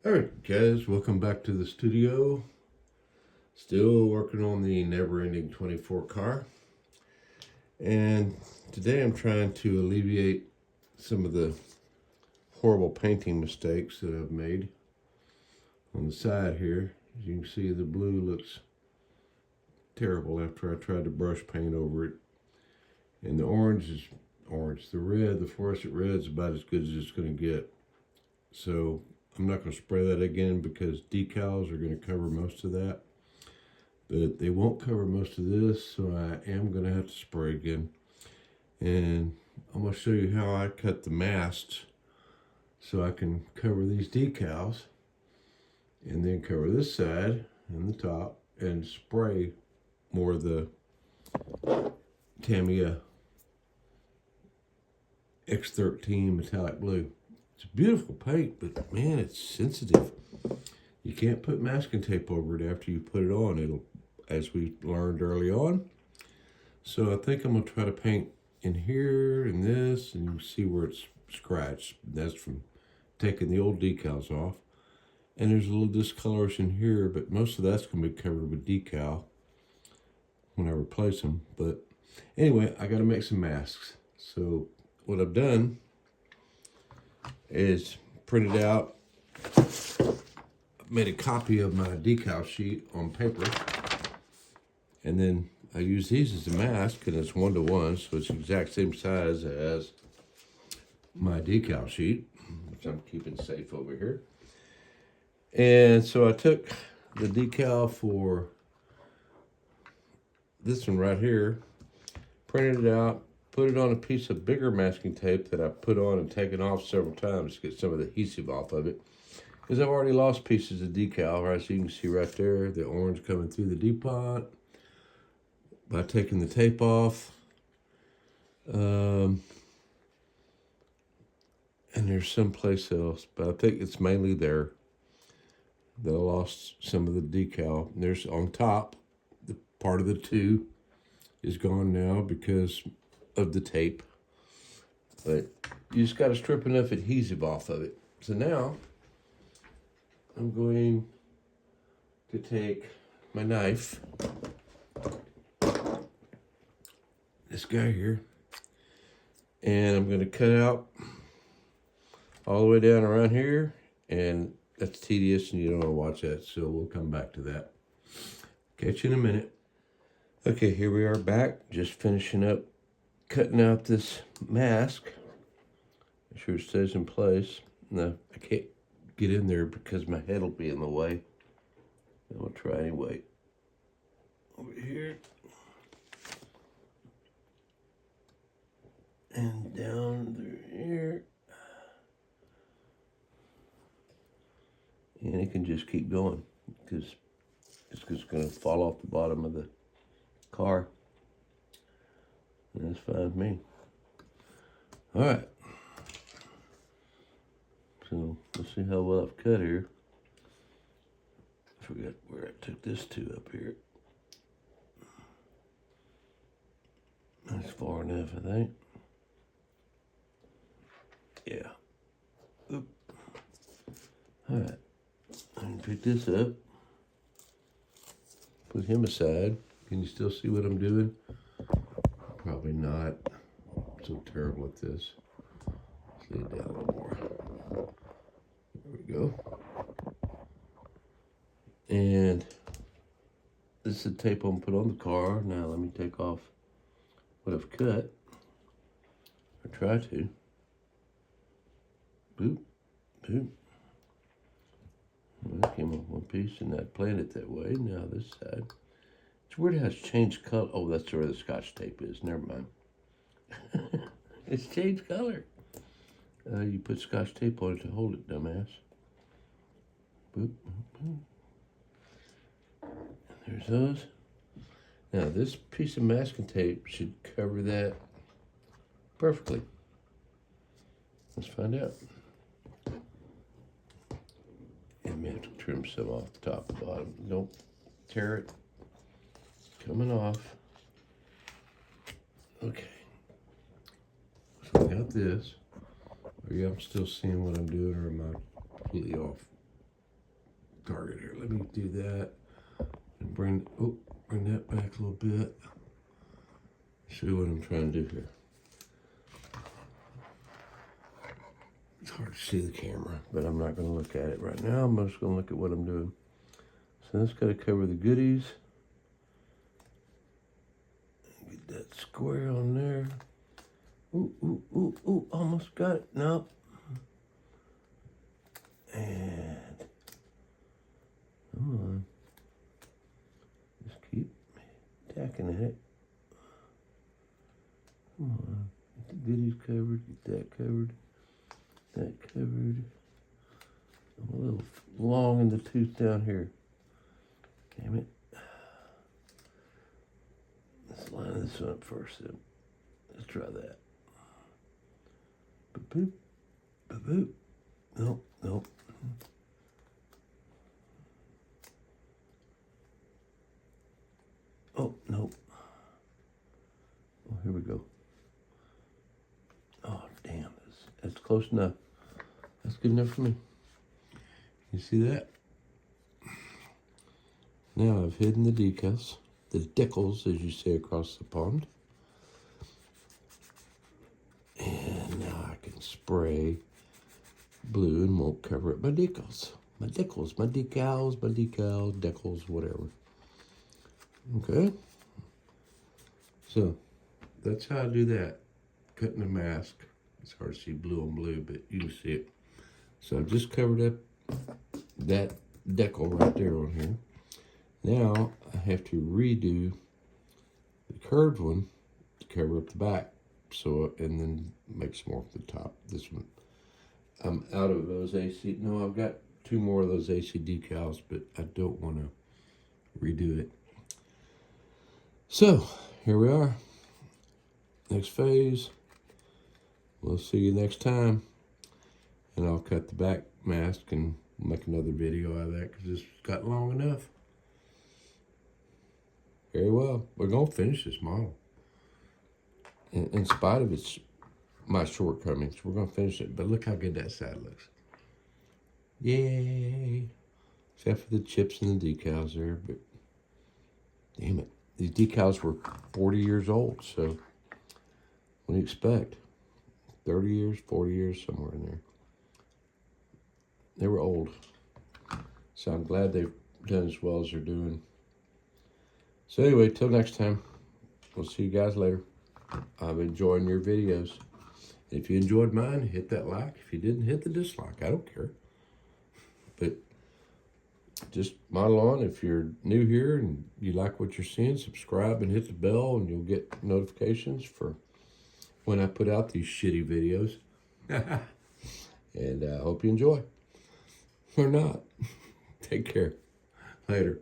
Alright guys, welcome back to the studio. Still working on the never-ending 24 car. And today I'm trying to alleviate some of the horrible painting mistakes that I've made. On the side here, as you can see, the blue looks terrible after I tried to brush paint over it. And the orange is orange. The red, the fluorescent red, is about as good as it's going to get. So I'm not going to spray that again because decals are going to cover most of that. But they won't cover most of this, so I am going to have to spray again. And I'm going to show you how I cut the masks so I can cover these decals. And then cover this side and the top and spray more of the Tamiya X13 metallic blue. It's a beautiful paint, but man, it's sensitive. You can't put masking tape over it after you put it on. It'll, as we learned early on. So I think I'm gonna try to paint in here and this, and you can see where it's scratched. That's from taking the old decals off. And there's a little discoloration here, but most of that's gonna be covered with decal when I replace them. But anyway, I gotta make some masks. So what I've done is printed out, made a copy of my decal sheet on paper, and then I use these as a mask, and it's 1-to-1, so it's the exact same size as my decal sheet, which I'm keeping safe over here. And so I took the decal for this one right here, printed it out, put it on a piece of bigger masking tape that I put on and taken off several times to get some of the adhesive off of it. Because I've already lost pieces of decal, right? So you can see right there, the orange coming through the depot by taking the tape off. And there's someplace else, but I think it's mainly there that I lost some of the decal. And there's on top, the part of the two is gone now because of the tape, but you just got to strip enough adhesive off of it. So now I'm going to take my knife, this guy here, and I'm going to cut out all the way down around here, and that's tedious and you don't want to watch that, so we'll come back to that. Catch you in a minute. Okay, here we are back, just finishing up cutting out this mask. Make sure it stays in place. No, I can't get in there because my head will be in the way. I'll try anyway. Over here. And down through here. And it can just keep going because it's just going to fall off the bottom of the car. That's fine with me. All right. So let's see how well I've cut here. I forgot where I took this to up here. That's far enough, I think. Yeah. Oop. All right. I can pick this up. Put him aside. Can you still see what I'm doing? Probably not. I'm so terrible at this. Let's lay it down a little more. There we go. And this is the tape I'm put on the car. Now let me take off what I've cut. Or try to. Boop. Boop. Well, that came off one piece and I planned it that way. Now this side. It's weird how it's changed color. Oh, that's where the Scotch tape is. Never mind. It's changed color. You put Scotch tape on it to hold it, dumbass. Boop, boop, boop. There's those. Now, this piece of masking tape should cover that perfectly. Let's find out. I may have to trim some off the top and bottom. Don't tear it. Coming off. Okay. So I got this. Are you still seeing what I'm doing, or am I completely off? target here. Let me do that and bring that back a little bit. See what I'm trying to do here. It's hard to see the camera, but I'm not going to look at it right now. I'm just going to look at what I'm doing. So that's got to cover the goodies. Get that square on there. Ooh, ooh, ooh, ooh, almost got it. No. And come on. Just keep tacking at it. Come on. Get the goodies covered. Get that covered. That covered. I'm a little long in the tooth down here. Damn it. Let's line this one up first then. Let's try that. Boop, boop, boop. Nope, nope. Oh, nope. Oh, here we go. Oh, damn. That's close enough. That's good enough for me. You see that? Now I've hidden the decals, the decals, as you say across the pond. And now I can spray blue and won't cover up my decals. My decals, decals, whatever. Okay. So that's how I do that. Cutting a mask. It's hard to see blue on blue, but you can see it. So I've just covered up that decal right there on here. Now I have to redo the curved one to cover up the back. So, and then make some more for the top. This one, I'm out of those AC. No, I've got 2 more of those AC decals, but I don't want to redo it. So here we are. Next phase. We'll see you next time. And I'll cut the back mask and make another video out of that because this got long enough. Very well. We're going to finish this model. In spite of my shortcomings, we're going to finish it. But look how good that side looks. Yay. Except for the chips and the decals there. But damn it. These decals were 40 years old. So what do you expect? 30 years, 40 years, somewhere in there. They were old. So I'm glad they've done as well as they're doing. So anyway, till next time, we'll see you guys later. I'm enjoying your videos. If you enjoyed mine, hit that like. If you didn't, hit the dislike. I don't care. But just model on. If you're new here and you like what you're seeing, subscribe and hit the bell and you'll get notifications for when I put out these shitty videos. And I hope you enjoy. Or not. Take care. Later.